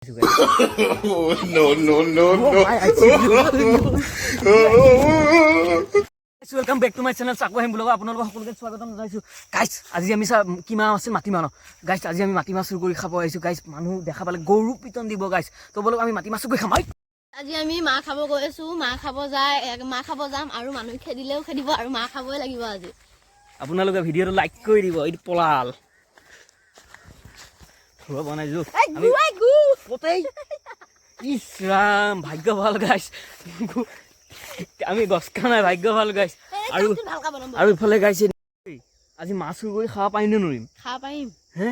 পাইছোঁ guys welcome back to my channel চাকু আহিম বুলি আপোনালোকক সকলোকে স্বাগতম জনাইছোঁ গাইছ আজি আমি মাটি মাছ আছিল মাটি মাছ গাইছ আজি আমি মাটি মাছ চুৰ কৰি খাব আহিছোঁ গাইছ মানুহ দেখা পালে গৰু পিটন দিব গাইছ তো বলক আমি মাটি মাছ চুৰ কৰি খাম আজি আমি মাহ খাব গৈ আছোঁ মাহ খাব যাম আৰু মানুহ খেদিলেও খেদিব আৰু মাহ খাবই লাগিব আজি আপোনালোকে ভিডিঅ'টো লাইক কৰি দিব এইটো পলাল বনাইছোঁ ইছ ৰাম ভাগ্য ভাল গাইছ আমি গছ খানাই ভাগ্য ভাল গাইছ আৰু ইফালে গাইছে আজি মাছ চুৰ কৰি খাব পাৰিম নে নোৱাৰিম খাব পাৰিম হে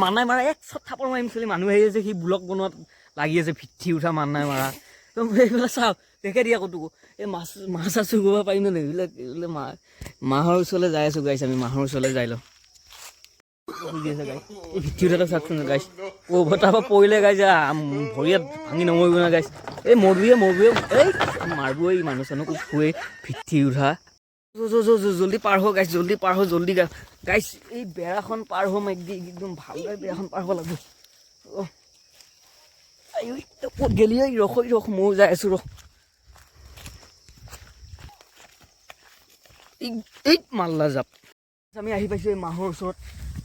মানাই মাৰা এক চব থাপৰ মাৰিম চলি মানুহ আহি আছে সি ব্লগ বনোৱাত লাগি আছে ভিঠি উঠা মানাই মাৰা তো এইফালে চাওক দেখে দিয়া ক'তো এই মাছ চুৰ কৰিব পাৰিম নে এইবিলাক মাহৰ ওচৰলৈ যাই আছোঁ গাইছ আমি মাহৰ ওচৰলৈ যাই লওঁ খুজি আছে গাইছ এই ভিঠি উঠাটো চাওকচোন গাইছ তাৰপৰা পৰিলে গাইছে ভৰিয়াত ভাঙি নমৰিব না গাইছ এই মৰবুৱে এই মাৰবুৱে এই মানুহ চানুহ খুৱে ভিঠি উঠা জল্দি পাৰ হ গাইছ জল্দি পাৰ হ জল্দি গাইছ এই বেৰাখন পাৰ হ'ম একদম ভালদৰে বেৰাখন পাৰ হ'ব লাগিব ক'ত গেলি ৰখ ময়ো যাই আছোঁ এই মাল্লা জাপ আমি আহি পাইছোঁ এই মাহৰ ওচৰত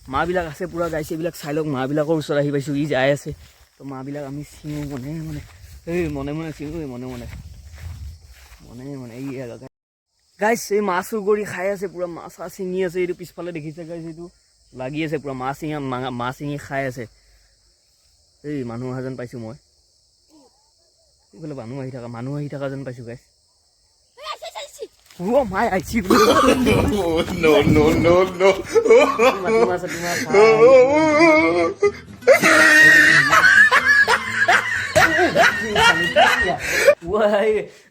মাহবিলাক আছে পূৰা গাইছে এইবিলাক চাই লওক মাহবিলাকৰ ওচৰত আহি পাইছোঁ ই যাই আছে তো মাহবিলাক আমি চিঙো মনে চিঙো মনে এই গাইছ এই মাছ চুৰ কৰি খাই আছে পূৰা মাছ চিঙি আছে এইটো পিছফালে দেখিছে গাইছ এইটো লাগি আছে পূৰা মাছ চিঙি খাই আছে এই মানুহ অহা যেন পাইছোঁ মই এইফালে মানুহ আহি থকা যেন পাইছোঁ গাইছ মাই আহিছি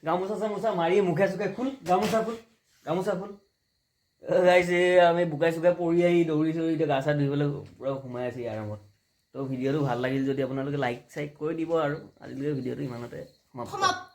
গামোচা চামোচা মাৰি মুখে চুখে ফুল গামোচা ফুল গাইছে আমি বোকাই চুকাই পৰি আহি দৌৰি চৌৰি এতিয়া গা চা ধুবলৈ পূৰা সোমাই আছে আৰামত তো ভিডিঅ'টো ভাল লাগিল যদি আপোনালোকে লাইক চাইক কৰি দিব আৰু আজিলৈকে ভিডিঅ'টো ইমানতে সমাপ্ত